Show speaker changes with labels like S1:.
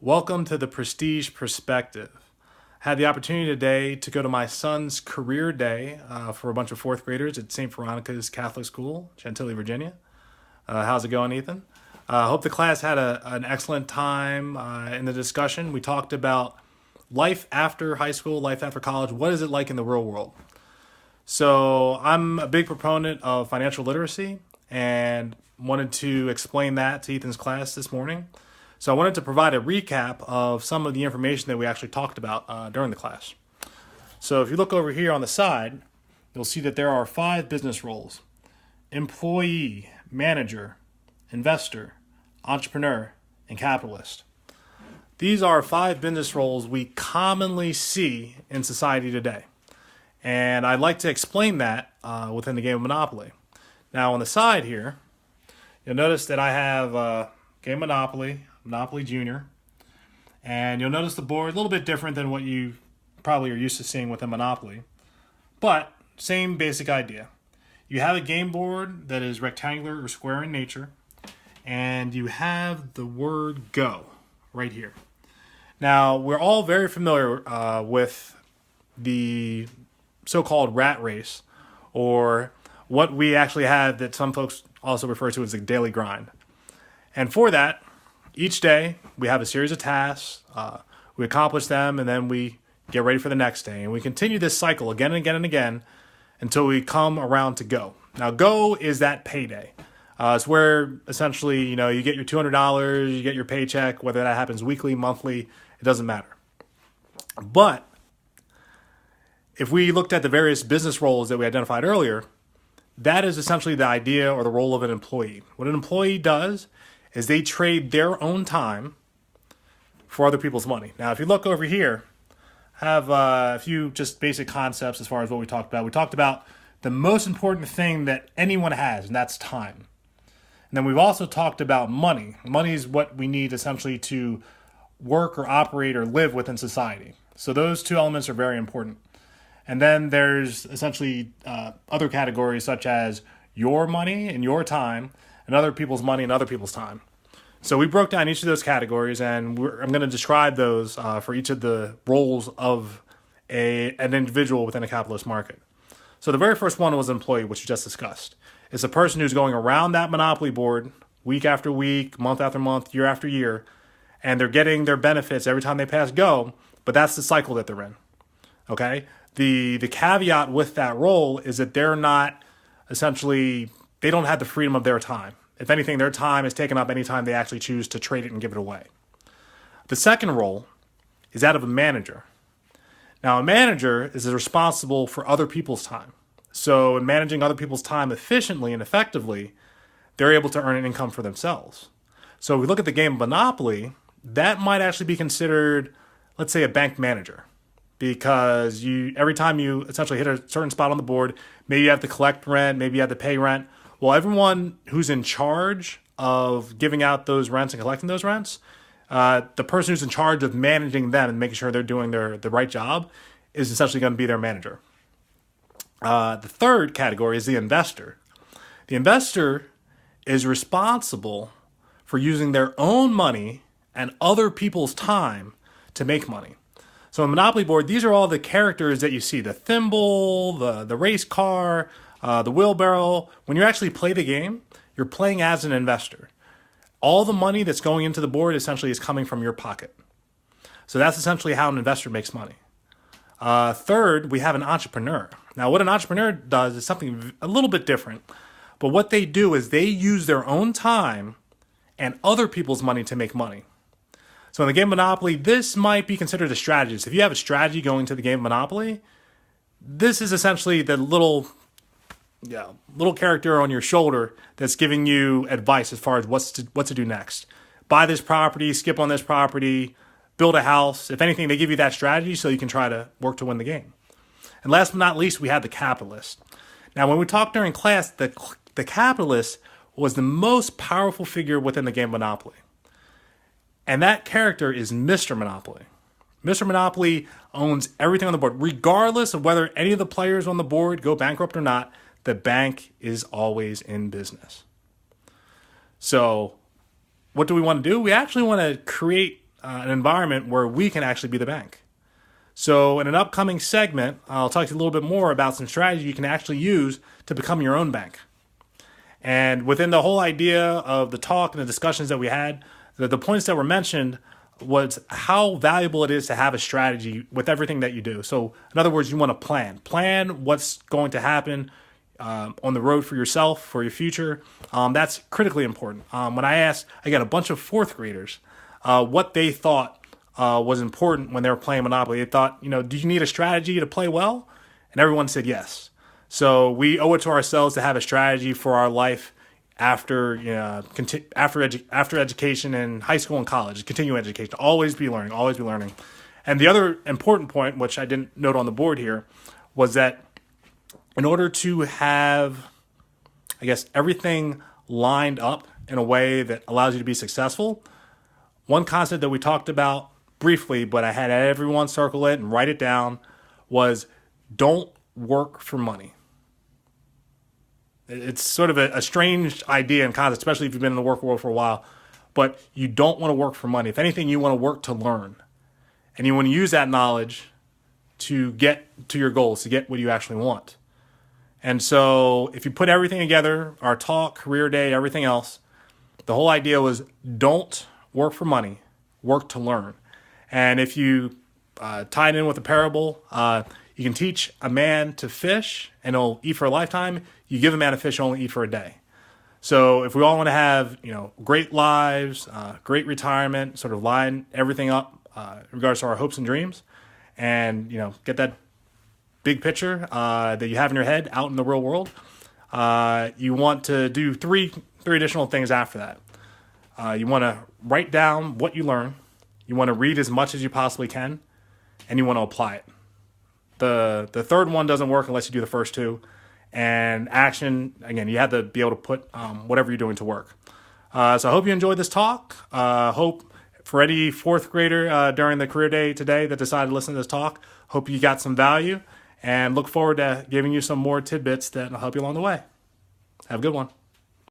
S1: Welcome to the Prestige Perspective. I had the opportunity today to go to my son's career day for a bunch of fourth graders at St. Veronica's Catholic School, Chantilly, Virginia. How's it going, Ethan? I hope the class had an excellent time in the discussion. We talked about life after high school, life after college. What is it like in the real world? So I'm a big proponent of financial literacy and wanted to explain that to Ethan's class this morning. So I wanted to provide a recap of some of the information that we actually talked about during the class. So if you look over here on the side, you'll see that there are 5 business roles: employee, manager, investor, entrepreneur, and capitalist. These are 5 business roles we commonly see in society today. And I'd like to explain that within the game of Monopoly. Now on the side here, you'll notice that I have Game Monopoly, Monopoly Junior, and you'll notice the board a little bit different than what you probably are used to seeing within Monopoly, but same basic idea. You have a game board that is rectangular or square in nature, and you have the word go right here. Now, we're all very familiar with the so-called rat race, or what we actually have that some folks also refer to as the daily grind. And for that, each day we have a series of tasks, we accomplish them, and then we get ready for the next day. And we continue this cycle again and again and again until we come around to go. Now, go is that payday. It's where essentially, you get your $200, you get your paycheck, whether that happens weekly, monthly, it doesn't matter. But if we looked at the various business roles that we identified earlier, that is essentially the idea or the role of an employee. What an employee does is they trade their own time for other people's money. Now, if you look over here, I have a few just basic concepts as far as what we talked about. We talked about the most important thing that anyone has, and that's time. And then we've also talked about money. Money is what we need essentially to work or operate or live within society. So those 2 elements are very important. And then there's essentially other categories such as your money and your time, and other people's money and other people's time. So we broke down each of those categories, and I'm going to describe those for each of the roles of an individual within a capitalist market. So the very first one was employee, which we just discussed. It's a person who's going around that monopoly board week after week, month after month, year after year, and they're getting their benefits every time they pass go, but that's the cycle that they're in. Okay? The caveat with that role is that they're not essentially, they don't have the freedom of their time. If anything, their time is taken up anytime they actually choose to trade it and give it away. The second role is that of a manager. Now, a manager is responsible for other people's time. So in managing other people's time efficiently and effectively, they're able to earn an income for themselves. So if we look at the game of Monopoly, that might actually be considered, let's say, a bank manager. Because every time you essentially hit a certain spot on the board, maybe you have to collect rent, maybe you have to pay rent. Well, everyone who's in charge of giving out those rents and collecting those rents, the person who's in charge of managing them and making sure they're doing the right job is essentially going to be their manager. The third category is the investor. The investor is responsible for using their own money and other people's time to make money. So in Monopoly board, these are all the characters that you see: the thimble, the race car, the wheelbarrow. When you actually play the game, you're playing as an investor. All the money that's going into the board essentially is coming from your pocket. So that's essentially how an investor makes money. Third, we have an entrepreneur. Now, what an entrepreneur does is something a little bit different. But what they do is they use their own time and other people's money to make money. So in the game of Monopoly, this might be considered a strategist. If you have a strategy going to the game of Monopoly, this is essentially the little character on your shoulder that's giving you advice as far as what to do next. Buy this property, skip on this property, build a house. If anything, they give you that strategy so you can try to work to win the game. And last but not least, we have the capitalist. Now, when we talked during class, the capitalist was the most powerful figure within the game of Monopoly. And that character is Mr. Monopoly. Mr. Monopoly owns everything on the board. Regardless of whether any of the players on the board go bankrupt or not, the bank is always in business. So what do we want to do? We actually want to create an environment where we can actually be the bank. So in an upcoming segment, I'll talk to you a little bit more about some strategy you can actually use to become your own bank. And within the whole idea of the talk and the discussions that we had, the points that were mentioned was how valuable it is to have a strategy with everything that you do. So in other words, you want to plan what's going to happen on the road for yourself, for your future. That's critically important. When I got a bunch of fourth graders what they thought was important when they were playing Monopoly. They thought, do you need a strategy to play well? And everyone said yes. So we owe it to ourselves to have a strategy for our life after education in high school and college, continuing education. Always be learning, always be learning. And the other important point, which I didn't note on the board here, was that in order to have, everything lined up in a way that allows you to be successful, one concept that we talked about briefly, but I had everyone circle it and write it down, was don't work for money. It's sort of a strange idea and concept, especially if you've been in the work world for a while, but you don't want to work for money. If anything, you want to work to learn. And you want to use that knowledge to get to your goals, to get what you actually want. And so if you put everything together, our talk, career day, everything else, the whole idea was don't work for money, work to learn. And if you tie it in with a parable, you can teach a man to fish and he'll eat for a lifetime. You give a man a fish, he'll only eat for a day. So if we all want to have, great lives, great retirement, sort of line everything up in regards to our hopes and dreams, and, get that big picture that you have in your head out in the real world, you want to do three additional things after that. You want to write down what you learn. You want to read as much as you possibly can, and you want to apply it. The third one doesn't work unless you do the first two. And action, again, you have to be able to put whatever you're doing to work. So I hope you enjoyed this talk. Hope for any fourth grader during the career day today that decided to listen to this talk, hope you got some value and look forward to giving you some more tidbits that will help you along the way. Have a good one.